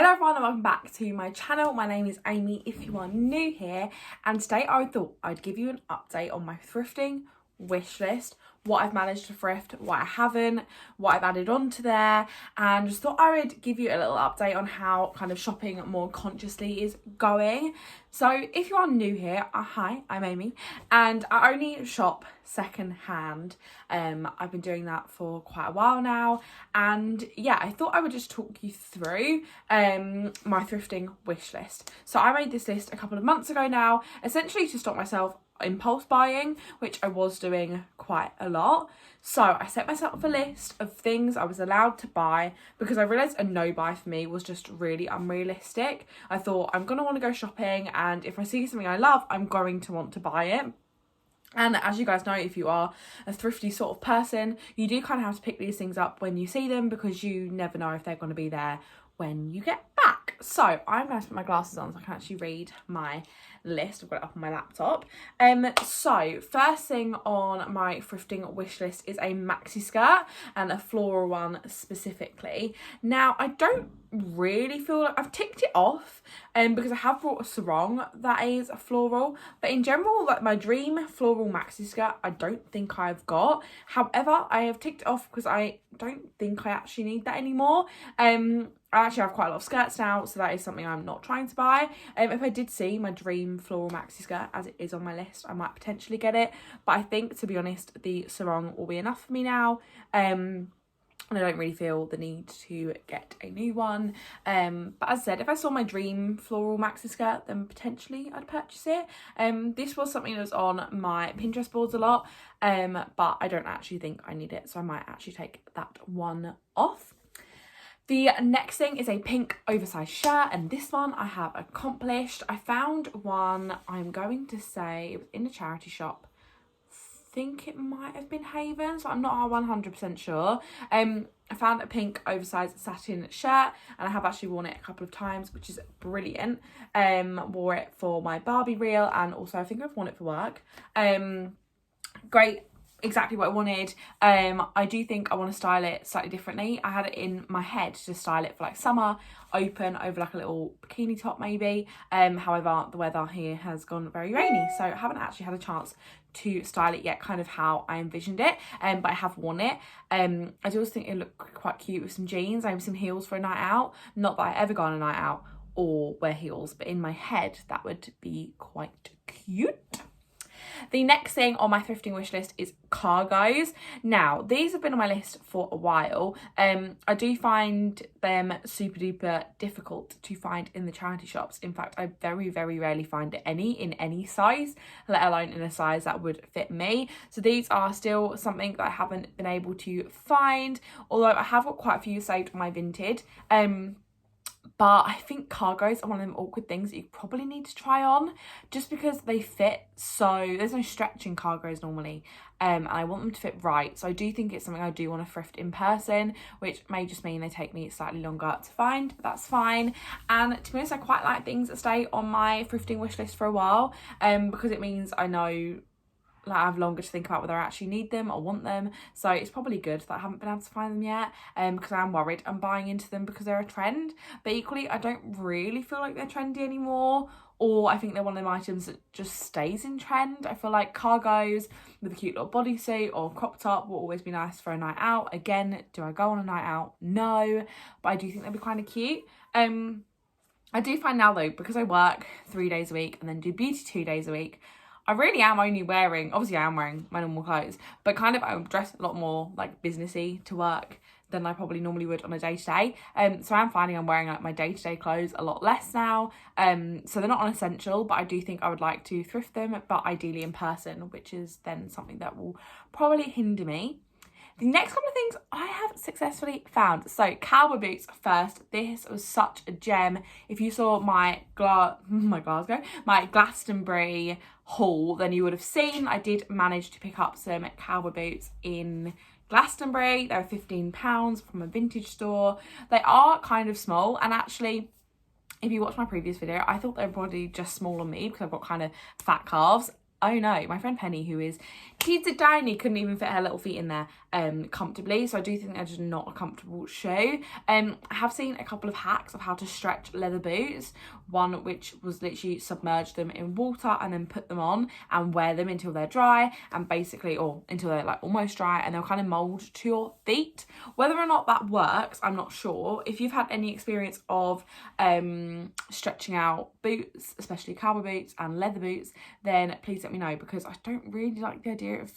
Hello everyone and welcome back to my channel. My name is Amy if you are new here, and today I thought I'd give you an update on my thrifting wish list, what I've managed to thrift, what I haven't, what I've added onto there, and just thought I would give you a little update on how kind of shopping more consciously is going. So if you are new here, hi, I'm Amy, and I only shop second hand. I've been doing that for quite a while now, and yeah, I thought I would just talk you through my thrifting wish list. So I made this list a couple of months ago now, essentially to stop myself impulse buying, which I was doing quite a lot. So I set myself a list of things I was allowed to buy because I realised a no buy for me was just really unrealistic. I thought I'm going to want to go shopping, and if I see something I love, I'm going to want to buy it. And as you guys know, if you are a thrifty sort of person, you do kind of have to pick these things up when you see them because you never know if they're going to be there when you get back. So I'm going to put my glasses on so I can actually read my list. I've got it up on my laptop. So first thing on my thrifting wish list is a maxi skirt, and a floral one specifically. Now I don't really feel like I've ticked it off because I have bought a sarong that is a floral, but in general, like my dream floral maxi skirt I don't think I've got. However, I have ticked it off because I don't think I actually need that anymore. I actually have quite a lot of skirts now, so that is something I'm not trying to buy. If I did see my dream floral maxi skirt, as it is on my list, I might potentially get it. But I think, to be honest, the sarong will be enough for me now. And I don't really feel the need to get a new one. But as I said, if I saw my dream floral maxi skirt, then potentially I'd purchase it. This was something that was on my Pinterest boards a lot, but I don't actually think I need it, so I might actually take that one off. The next thing is a pink oversized shirt, and this one I have accomplished. I found one, I'm going to say it was in a charity shop. I think it might have been Haven, so I'm not 100% sure. I found a pink oversized satin shirt, and I have actually worn it a couple of times, which is brilliant. Wore it for my Barbie reel, and also I think I've worn it for work. Great. Exactly what I wanted. I do think I want to style it slightly differently. I had it in my head to style it for like summer, open over like a little bikini top maybe. However, the weather here has gone very rainy, so I haven't actually had a chance to style it yet, kind of how I envisioned it. But I have worn it. I do also think it looked quite cute with some jeans, maybe some heels for a night out. Not that I ever go on a night out or wear heels, but in my head that would be quite cute. The next thing on my thrifting wish list is cargos. Now, these have been on my list for a while. I do find them super duper difficult to find in the charity shops. In fact, I very, very rarely find any in any size, let alone in a size that would fit me. So these are still something that I haven't been able to find, although I have got quite a few saved on my Vinted. But I think cargos are one of them awkward things that you probably need to try on just because they fit, so there's no stretch in cargos normally, and I want them to fit right. So I do think it's something I do want to thrift in person, which may just mean they take me slightly longer to find, but that's fine. And to be honest, I quite like things that stay on my thrifting wish list for a while, because it means I know like I have longer to think about whether I actually need them or want them. So it's probably good that I haven't been able to find them yet, because I am worried I'm buying into them because they're a trend. But equally, I don't really feel like they're trendy anymore, or I think they're one of them items that just stays in trend. I feel like cargos with a cute little bodysuit or crop top will always be nice for a night out. Again, do I go on a night out? No, but I do think they'd be kind of cute. I do find now though, because I work 3 days a week and then do beauty 2 days a week, I really am only wearing, obviously I am wearing my normal clothes, but kind of I dress a lot more like businessy to work than I probably normally would on a day-to-day. So I'm finding I'm wearing like my day-to-day clothes a lot less now. So they're not unessential, but I do think I would like to thrift them, but ideally in person, which is then something that will probably hinder me. The next couple of things I have successfully found. So cowboy boots first. This was such a gem. If you saw my Glastonbury haul, then you would have seen I did manage to pick up some cowboy boots in Glastonbury. They were £15 from a vintage store. They are kind of small, and actually, if you watch my previous video, I thought they were probably just small on me because I've got kind of fat calves. Oh no, my friend Penny, who is teensy tiny, couldn't even fit her little feet in there. comfortably. So I do think they're just not a comfortable shoe. I have seen a couple of hacks of how to stretch leather boots. One which was literally submerge them in water and then put them on and wear them until they're dry, and basically, or until they're like almost dry, and they'll kind of mold to your feet. Whether or not that works, I'm not sure. If you've had any experience of stretching out boots, especially cowboy boots and leather boots, then please let me know, because I don't really like the idea of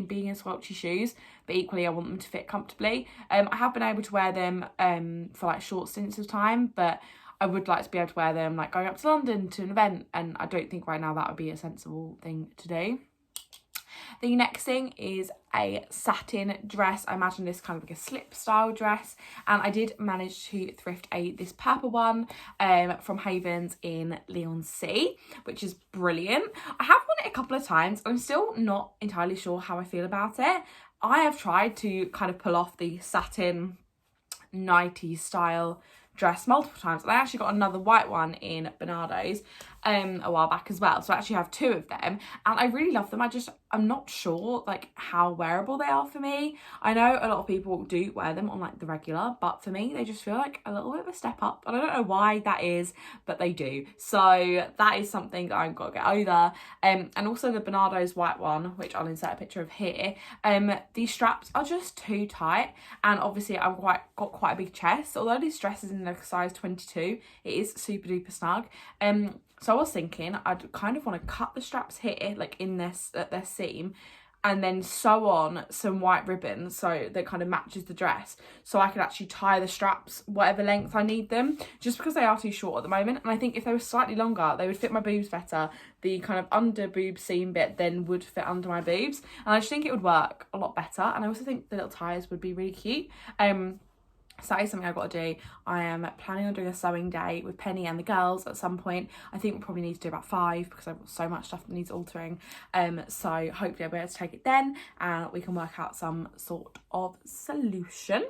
being in squelchy shoes, but equally I want them to fit comfortably. I have been able to wear them for like short stints of time, but I would like to be able to wear them like going up to London to an event, and I don't think right now that would be a sensible thing to do. The next thing is a satin dress. I imagine this kind of like a slip style dress, and I did manage to thrift this purple one from Havens in Leigh-on-Sea, which is brilliant. I have worn it a couple of times. I'm still not entirely sure how I feel about it. I have tried to kind of pull off the satin 90s style dress multiple times, and I actually got another white one in Bernardo's a while back as well, so I actually have two of them, and I really love them. I'm not sure like how wearable they are for me. I know a lot of people do wear them on like the regular, but for me they just feel like a little bit of a step up, and I don't know why that is, but they do. So that is something that I've got to get over. And also the Bernardo's white one, which I'll insert a picture of here, these straps are just too tight, and obviously I've got quite a big chest. Although this dress is in like size 22, it is super duper snug. So I was thinking I'd kind of want to cut the straps here, like in this at their seam, and then sew on some white ribbon so that kind of matches the dress, so I could actually tie the straps whatever length I need them, just because they are too short at the moment. And I think if they were slightly longer, they would fit my boobs better. The kind of under boob seam bit then would fit under my boobs, and I just think it would work a lot better. And I also think the little ties would be really cute. So that is something I've got to do. I am planning on doing a sewing day with Penny and the girls at some point. I think we'll probably need to do about 5, because I've got so much stuff that needs altering. So hopefully I'll be able to take it then, and we can work out some sort of solution.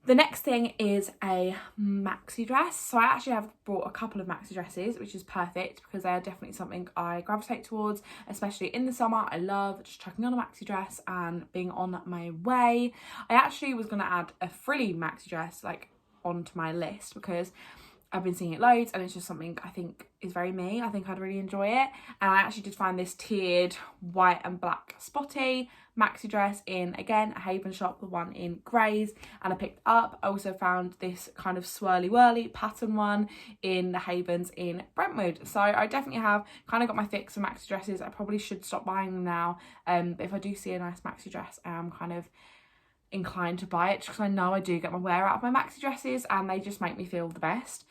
The next thing is a maxi dress. So I actually have brought a couple of maxi dresses, which is perfect because they are definitely something I gravitate towards, especially in the summer. I love just chucking on a maxi dress and being on my way. I actually was going to add a frilly maxi dress like onto my list because I've been seeing it loads, and it's just something I think is very me. I think I'd really enjoy it. And I actually did find this tiered white and black spotty maxi dress in, again, a Haven shop, the one in Grays, and I picked up. I also found this kind of swirly whirly pattern one in the Havens in Brentwood. So I definitely have kind of got my fix for maxi dresses. I probably should stop buying them now, but if I do see a nice maxi dress, I am kind of inclined to buy it, because I know I do get my wear out of my maxi dresses and they just make me feel the best.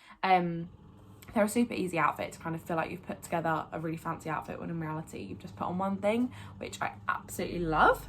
They're a super easy outfit to kind of feel like you've put together a really fancy outfit, when in reality you've just put on one thing, which I absolutely love.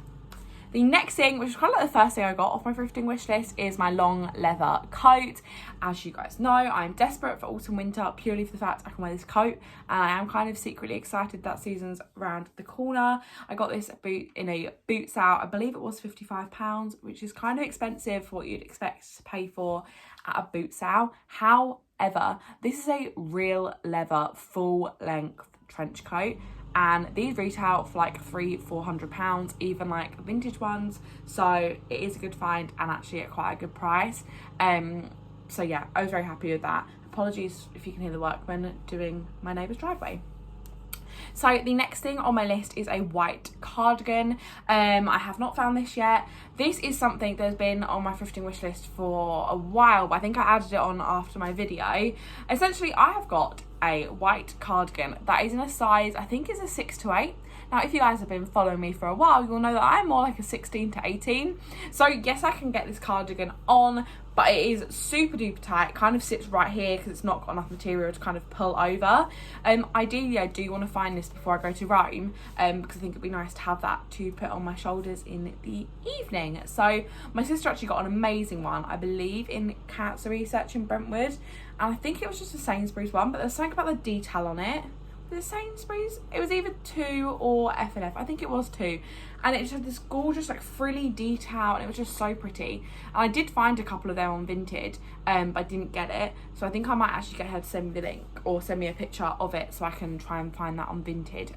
The next thing, which is kind of like the first thing I got off my thrifting wish list, is my long leather coat. As you guys know, I'm desperate for autumn winter purely for the fact I can wear this coat, and I am kind of secretly excited that season's around the corner. I got this boot in a boot sale. I believe it was £55, which is kind of expensive for what you'd expect to pay for at a boot sale. However, this is a real leather full length trench coat, and these retail for like £300-400, even like vintage ones. So it is a good find, and actually at quite a good price. So yeah, I was very happy with that. Apologies if you can hear the workmen doing my neighbour's driveway. So the next thing on my list is a white cardigan. I have not found this yet. This is something that's been on my thrifting wish list for a while, but I think I added it on after my video. Essentially, I have got a white cardigan that is in a size, I think it's a 6 to 8. Now, if you guys have been following me for a while, you'll know that I'm more like a 16 to 18. So yes, I can get this cardigan on, but it is super duper tight. It kind of sits right here because it's not got enough material to kind of pull over. Ideally, I do want to find this before I go to Rome, because I think it'd be nice to have that to put on my shoulders in the evening. So my sister actually got an amazing one, I believe in Cancer Research in Brentwood, and I think it was just a Sainsbury's one, but there's something about the detail on it. Was it Sainsbury's? It was either 2 or F&F. I think it was 2. And it just had this gorgeous like frilly detail, and it was just so pretty. And I did find a couple of them on Vinted, but I didn't get it. So I think I might actually get her to send me the link or send me a picture of it so I can try and find that on Vinted.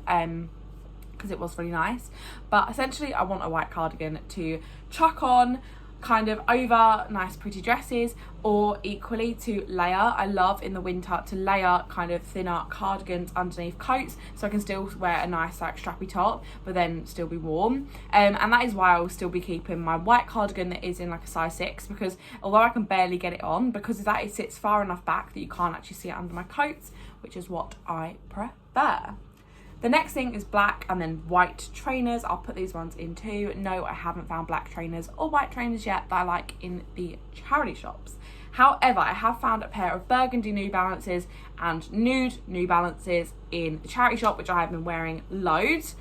because it was really nice. But essentially I want a white cardigan to chuck on kind of over nice pretty dresses, or equally to layer. I love in the winter to layer kind of thinner cardigans underneath coats, so I can still wear a nice like strappy top but then still be warm. And that is why I will still be keeping my white cardigan that is in like a size 6, because although I can barely get it on, because of that it sits far enough back that you can't actually see it under my coats, which is what I prefer. The next thing is black and then white trainers. I'll put these ones in too. No, I haven't found black trainers or white trainers yet that I like in the charity shops. However, I have found a pair of burgundy New Balances and nude New Balances in the charity shop, which I have been wearing loads.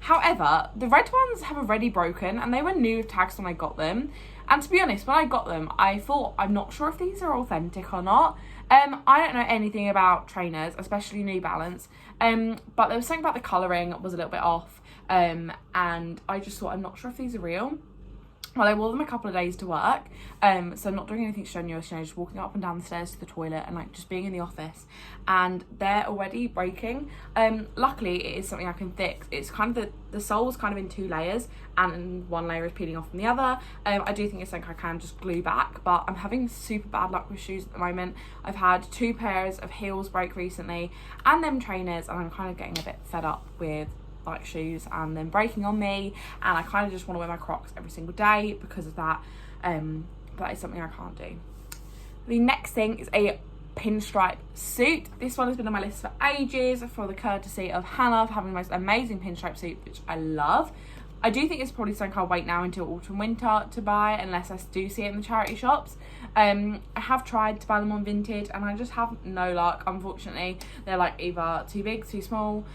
However, the red ones have already broken and they were new with tags when I got them. And to be honest, when I got them, I thought, I'm not sure if these are authentic or not. I don't know anything about trainers, especially New Balance, but there was something about the colouring was a little bit off, and I just thought, I'm not sure if these are real. Well, I wore them a couple of days to work, so I'm not doing anything strenuous, just walking up and down the stairs to the toilet and like just being in the office, and they're already breaking. Luckily it is something I can fix. It's kind of the sole's kind of in 2 layers and one layer is peeling off from the other. I do think it's something I can just glue back, but I'm having super bad luck with shoes at the moment. I've had 2 pairs of heels break recently and them trainers, and I'm kind of getting a bit fed up with like shoes and then breaking on me, and I kind of just want to wear my Crocs every single day because of that. That is something I can't do. The next thing is a pinstripe suit. This one has been on my list for ages, for the courtesy of Hannah for having the most amazing pinstripe suit, which I love. I do think it's probably something I'll wait now until autumn winter to buy, unless I do see it in the charity shops. I have tried to buy them on Vinted and I just have no luck, unfortunately. They're like either too big, too small,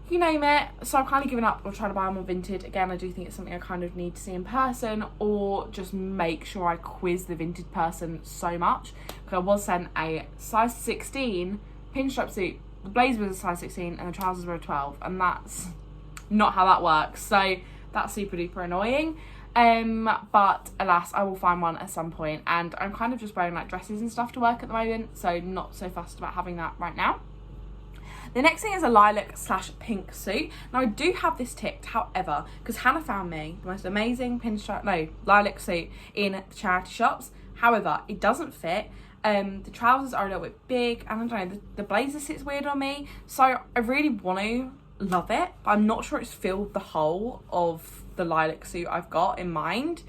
you name it. So I'm kind of giving up or trying to buy them on Vinted. Again, I do think it's something I kind of need to see in person, or just make sure I quiz the Vinted person so much. Because I was sent a size 16 pinstripe suit. The blazer was a size 16 and the trousers were a 12, and that's not how that works. So that's super duper annoying. But alas, I will find one at some point, and I'm kind of just wearing like dresses and stuff to work at the moment, so not so fussed about having that right now. The next thing is a lilac/pink suit. Now I do have this ticked, however, because Hannah found me the most amazing lilac suit in the charity shops. However, it doesn't fit. The trousers are a little bit big, and I don't know, the blazer sits weird on me. So I really want to love it, but I'm not sure it's filled the whole of the lilac suit I've got in mind.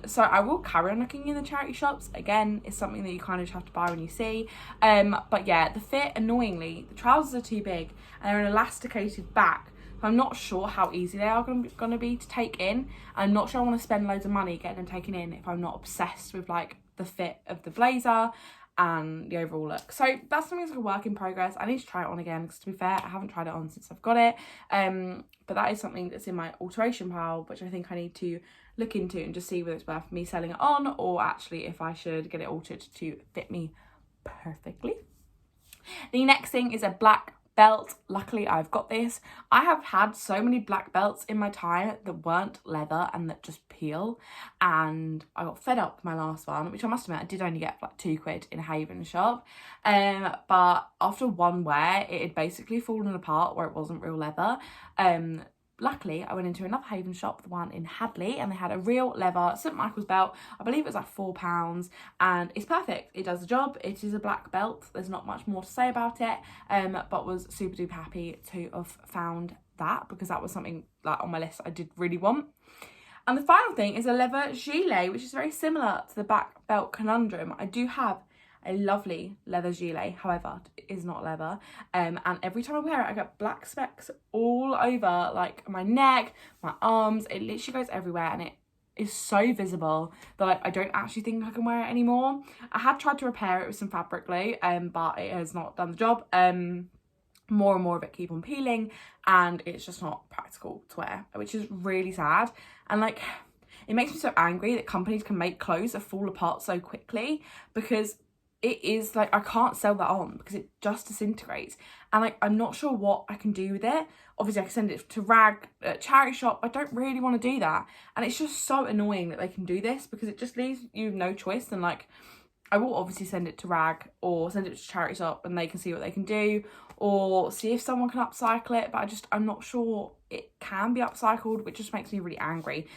So I will carry on looking in the charity shops. Again, it's something that you kind of just have to buy when you see. But yeah, the fit, annoyingly, the trousers are too big and they're an elasticated back. So I'm not sure how easy they are going to be to take in. I'm not sure I want to spend loads of money getting them taken in if I'm not obsessed with like the fit of the blazer and the overall look. So that's something that's like a work in progress. I need to try it on again, because to be fair, I haven't tried it on since I've got it. But that is something that's in my alteration pile, which I think I need to look into and just see whether it's worth me selling it on, or actually if I should get it altered to fit me perfectly. The next thing is a black belt. Luckily I've got this. I have had so many black belts in my time that weren't leather and that just peel, and I got fed up with my last one, which I must admit I did only get for like £2 in a Haven shop, but after one wear it had basically fallen apart where it wasn't real leather. Luckily, I went into another Haven shop, the one in Hadley, and they had a real leather St. Michael's belt. I believe it was like £4, and it's perfect. It does the job. It is a black belt. There's not much more to say about it, but was super duper happy to have found that, because that was something like on my list I did really want. And the final thing is a leather gilet, which is very similar to the black belt conundrum. I do have a lovely leather gilet, however it is not leather, and every time I wear it I get black specks all over like my neck, my arms. It literally goes everywhere, and it is so visible that like I don't actually think I can wear it anymore. I had tried to repair it with some fabric glue, but it has not done the job. More and more of it keep on peeling, and it's just not practical to wear, which is really sad. And like, it makes me so angry that companies can make clothes that fall apart so quickly, because it is like, I can't sell that on because it just disintegrates, and like I'm not sure what I can do with it. Obviously I can send it to rag, charity shop. I don't really want to do that, and it's just so annoying that they can do this, because it just leaves you no choice than like I will obviously send it to Rag or send it to charity shop and they can see what they can do, or see if someone can upcycle it, but I'm not sure it can be upcycled, which just makes me really angry.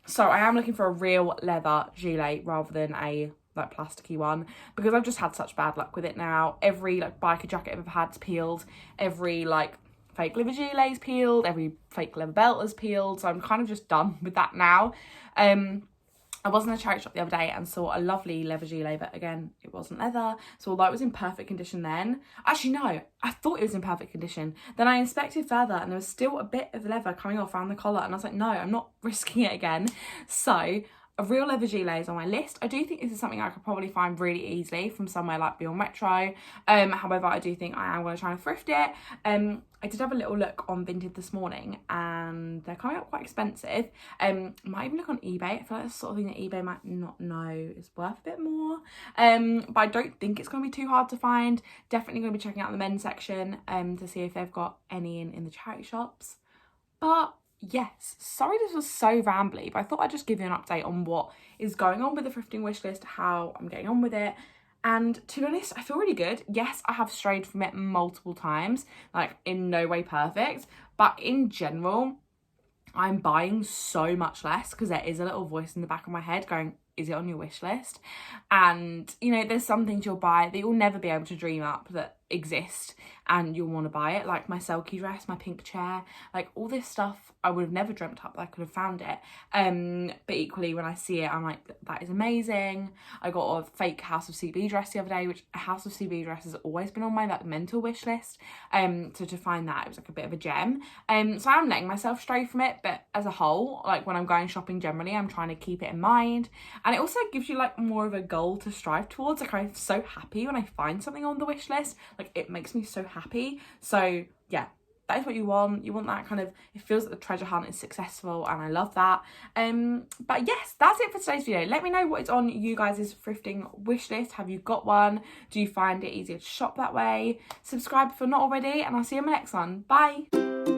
So I am looking for a real leather gilet rather than a like plasticky one, because I've just had such bad luck with it now. Every like biker jacket I've ever had's peeled, every like fake leather gilet's peeled, every fake leather belt is peeled, so I'm kind of just done with that now. I was in the charity shop the other day and saw a lovely leather gilet, but again, it wasn't leather. So although it was in perfect condition then, actually no, I thought it was in perfect condition. Then I inspected further and there was still a bit of leather coming off around the collar, and I was like, no, I'm not risking it again. So a real leather gilet is on my list. I do think this is something I could probably find really easily from somewhere like Beyond Retro. However, I do think I am going to try and thrift it. I did have a little look on Vinted this morning and they're coming up quite expensive. Might even look on eBay. I feel like that's the sort of thing that eBay might not know is worth a bit more. But I don't think it's going to be too hard to find. Definitely going to be checking out the men's section to see if they've got any in the charity shops. But yes, sorry this was so rambly, but I thought I'd just give you an update on what is going on with the thrifting wish list, how I'm getting on with it. And to be honest, I feel really good. Yes, I have strayed from it multiple times, like in no way perfect, but in general, I'm buying so much less because there is a little voice in the back of my head going, is it on your wish list? And, you know, there's some things you'll buy that you'll never be able to dream up that exist and you'll want to buy it, like my Selkie dress, my pink chair, like all this stuff I would have never dreamt up that I could have found it. But equally when I see it, I'm like, that is amazing. I got a fake House of CB dress the other day, which a House of CB dress has always been on my like mental wish list. So to find that, it was like a bit of a gem. So I'm letting myself stray from it, but as a whole, like when I'm going shopping generally, I'm trying to keep it in mind. And it also gives you like more of a goal to strive towards. Like I'm so happy when I find something on the wish list. Like it makes me so happy. So yeah, that is what you want. You want that kind of, it feels like the treasure hunt is successful and I love that. But yes, that's it for today's video. Let me know what is on you guys' thrifting wish list. Have you got one? Do you find it easier to shop that way? Subscribe if you're not already and I'll see you in my next one. Bye.